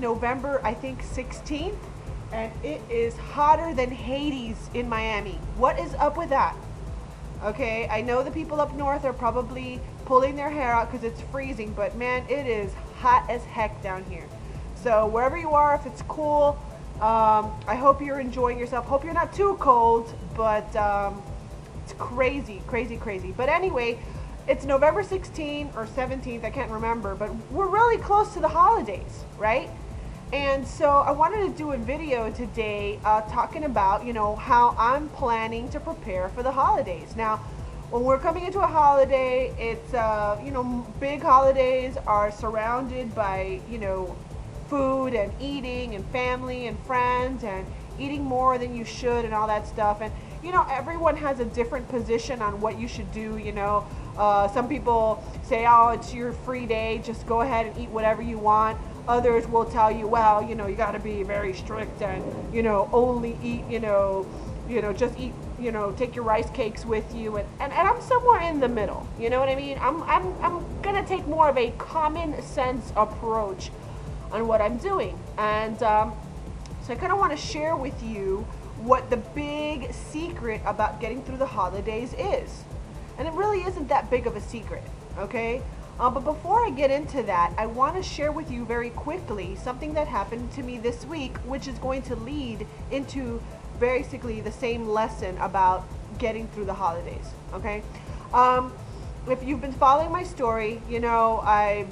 November, I think 16th, and it is hotter than Hades in Miami. What is up with that? Okay, I know the people up north are probably pulling their hair out because it's freezing, but man, it is hot as heck down here. So wherever you are, if it's cool, I hope you're enjoying yourself. Hope you're not too cold, but it's crazy, crazy, crazy. But anyway, it's November 16th or 17th, I can't remember, but we're really close to the holidays, right? And so I wanted to do a video today talking about, you know, how I'm planning to prepare for the holidays. Now, when we're coming into a holiday, it's, you know, big holidays are surrounded by, you know, food and eating and family and friends and eating more than you should and all that stuff. And, you know, everyone has a different position on what you should do, you know. Some people say, oh, it's your free day, just go ahead and eat whatever you want. Others will tell you, well, you know, you got to be very strict and, you know, only eat, you know, just eat, you know, take your rice cakes with you. And I'm somewhere in the middle, you know what I mean? I'm going to take more of a common sense approach on what I'm doing. And so I kind of want to share with you what the big secret about getting through the holidays is. And it really isn't that big of a secret, okay? But before I get into that, I want to share with you very quickly something that happened to me this week, which is going to lead into basically the same lesson about getting through the holidays, okay? If you've been following my story, you know, I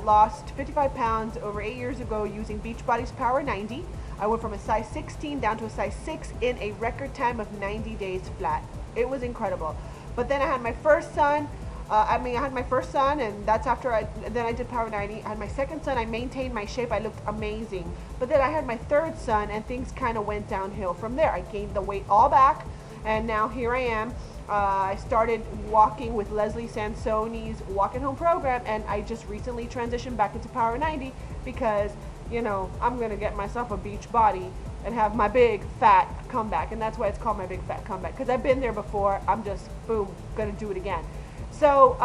lost 55 pounds over 8 years ago using Beachbody's Power 90. I went from a size 16 down to a size 6 in a record time of 90 days flat. It was incredible. But then I had my first son. I had my first son, and that's after then I did Power 90. I had my second son. I maintained my shape. I looked amazing. But then I had my third son, and things kind of went downhill from there. I gained the weight all back, and now here I am. I started walking with Leslie Sansoni's Walk at Home program, and I just recently transitioned back into Power 90 because, you know, I'm going to get myself a beach body and have my big fat comeback. And that's why it's called my big fat comeback, because I've been there before. I'm just, boom, going to do it again. So,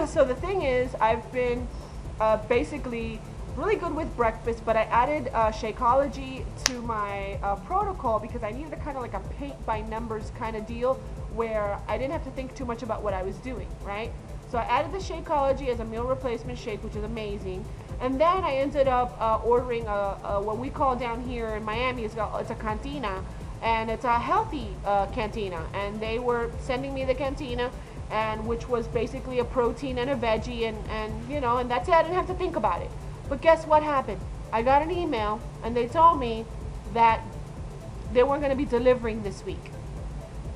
so the thing is, I've been basically really good with breakfast, but I added Shakeology to my protocol because I needed a kind of like a paint by numbers kind of deal where I didn't have to think too much about what I was doing, right? So I added the Shakeology as a meal replacement shake, which is amazing. And then I ended up ordering what we call down here in Miami, it's a cantina, and it's a healthy cantina. And they were sending me the cantina, and which was basically a protein and a veggie, and you know, and that's it. I didn't have to think about it. But guess what happened? I got an email, and they told me that they weren't going to be delivering this week.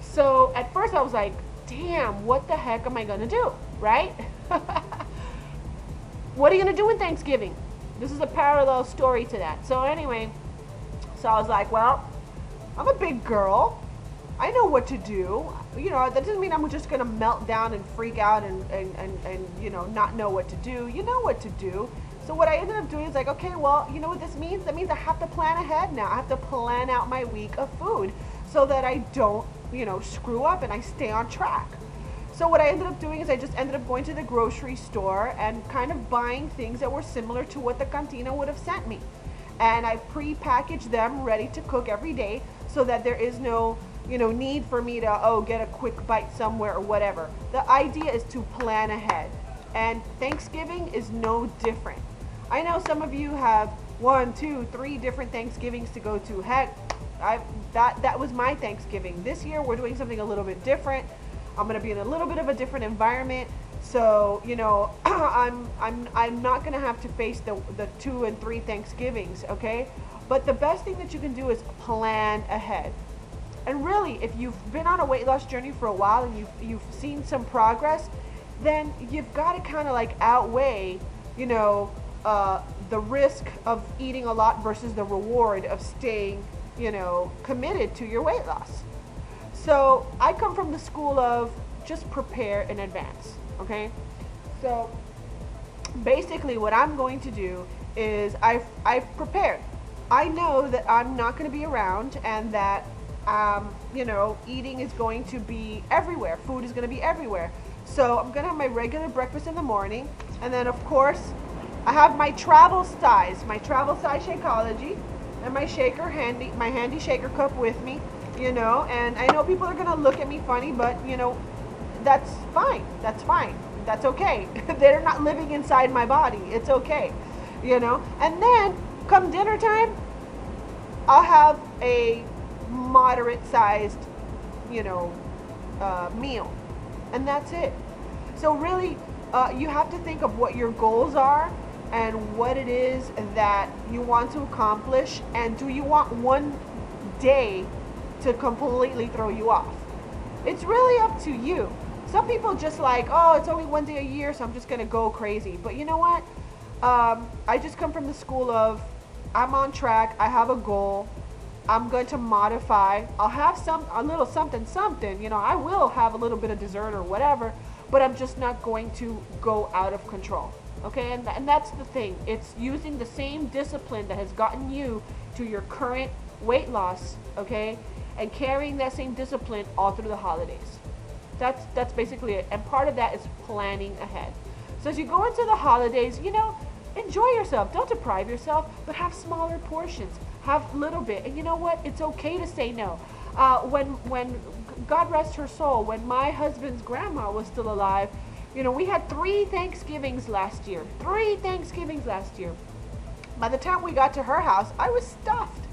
So at first I was like, damn, what the heck am I going to do, right? What are you going to do in Thanksgiving? This is a parallel story to that. So anyway, so I was like, well, I'm a big girl. I know what to do. You know, that doesn't mean I'm just going to melt down and freak out and you know, not know what to do. You know what to do. So what I ended up doing is like, okay, well, you know what this means? That means I have to plan ahead now. I have to plan out my week of food so that I don't, you know, screw up and I stay on track. So what I ended up doing is I just ended up going to the grocery store and kind of buying things that were similar to what the cantina would have sent me. And I pre-packaged them ready to cook every day so that there is no, you know, need for me to, oh, get a quick bite somewhere or whatever. The idea is to plan ahead. And Thanksgiving is no different. I know some of you have 1, 2, 3 different Thanksgivings to go to. Heck, that was my Thanksgiving. This year we're doing something a little bit different. I'm going to be in a little bit of a different environment. So, you know, I'm not going to have to face the 2 and 3 Thanksgivings, okay? But the best thing that you can do is plan ahead. And really, if you've been on a weight loss journey for a while and you've seen some progress, then you've got to kind of like outweigh, you know, the risk of eating a lot versus the reward of staying, you know, committed to your weight loss. So I come from the school of just prepare in advance, okay? So basically what I'm going to do is I've prepared. I know that I'm not going to be around and that, you know, eating is going to be everywhere. Food is going to be everywhere. So I'm going to have my regular breakfast in the morning. And then, of course, I have my travel size Shakeology, and my shaker handy, my handy shaker cup with me, you know. And I know people are gonna look at me funny, but you know, that's fine. That's fine. That's okay. They're not living inside my body. It's okay, you know. And then come dinner time, I'll have a moderate sized, you know, meal, and that's it. So really, you have to think of what your goals are and what it is that you want to accomplish, and do you want one day to completely throw you off? It's really up to you. Some people just like, oh, it's only one day a year, so I'm just gonna go crazy. But you know what? I just come from the school of, I'm on track, I have a goal, I'm going to modify. I'll have a little something, you know, I will have a little bit of dessert or whatever, but I'm just not going to go out of control. Okay, and that's the thing. It's using the same discipline that has gotten you to your current weight loss, okay, and carrying that same discipline all through the holidays. That's basically it. And part of that is planning ahead. So as you go into the holidays, you know, enjoy yourself. Don't deprive yourself, but have smaller portions. Have a little bit. And you know what? It's okay to say no. When God rest her soul, when my husband's grandma was still alive, you know, we had 3 Thanksgivings last year. 3 Thanksgivings last year. By the time we got to her house, I was stuffed.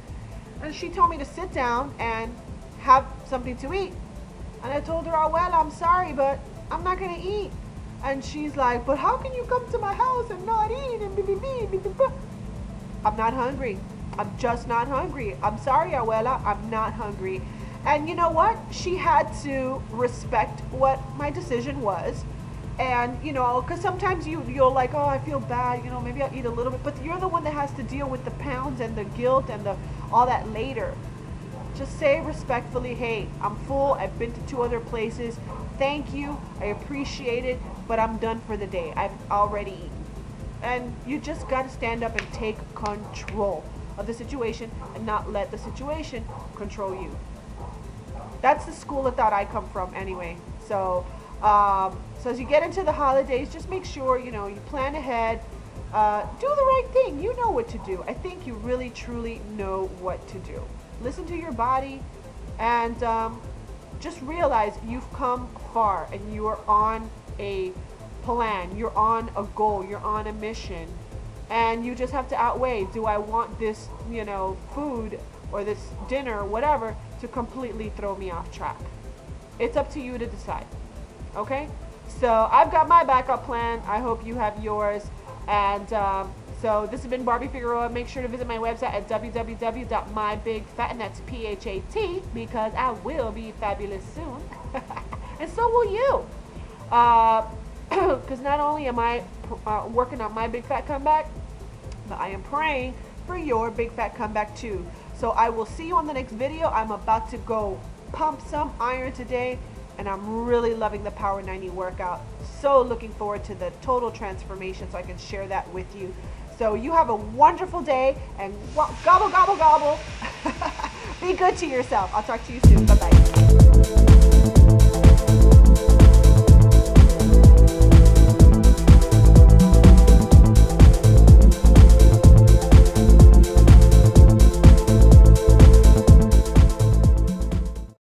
And she told me to sit down and have something to eat. And I told her, oh, well, I'm sorry, but I'm not going to eat. And she's like, but how can you come to my house and not eat? And I'm not hungry. I'm just not hungry. I'm sorry, Abuela, I'm not hungry. And you know what? She had to respect what my decision was. And, you know, because sometimes you'll like, oh, I feel bad, you know, maybe I'll eat a little bit. But you're the one that has to deal with the pounds and the guilt and all that later. Just say respectfully, hey, I'm full. I've been to 2 other places. Thank you. I appreciate it, but I'm done for the day. I've already eaten. And you just got to stand up and take control of the situation and not let the situation control you. That's the school of thought I come from anyway. So as you get into the holidays, just make sure, you know, you plan ahead. Do the right thing. You know what to do. I think you really, truly know what to do. Listen to your body, and just realize you've come far and you are on a plan. You're on a goal. You're on a mission. And you just have to outweigh, do I want this, you know, food or this dinner or whatever to completely throw me off track? It's up to you to decide. Okay? So I've got my backup plan. I hope you have yours. And so this has been Barbie Figueroa. Make sure to visit my website at www.mybigfat, and that's PHAT, because I will be fabulous soon. And so will you. Because not only am I working on my big fat comeback, but I am praying for your big fat comeback too. So I will see you on the next video. I'm about to go pump some iron today, and I'm really loving the Power 90 workout. So looking forward to the total transformation so I can share that with you. So you have a wonderful day, and gobble, gobble, gobble. Be good to yourself. I'll talk to you soon. Bye-bye.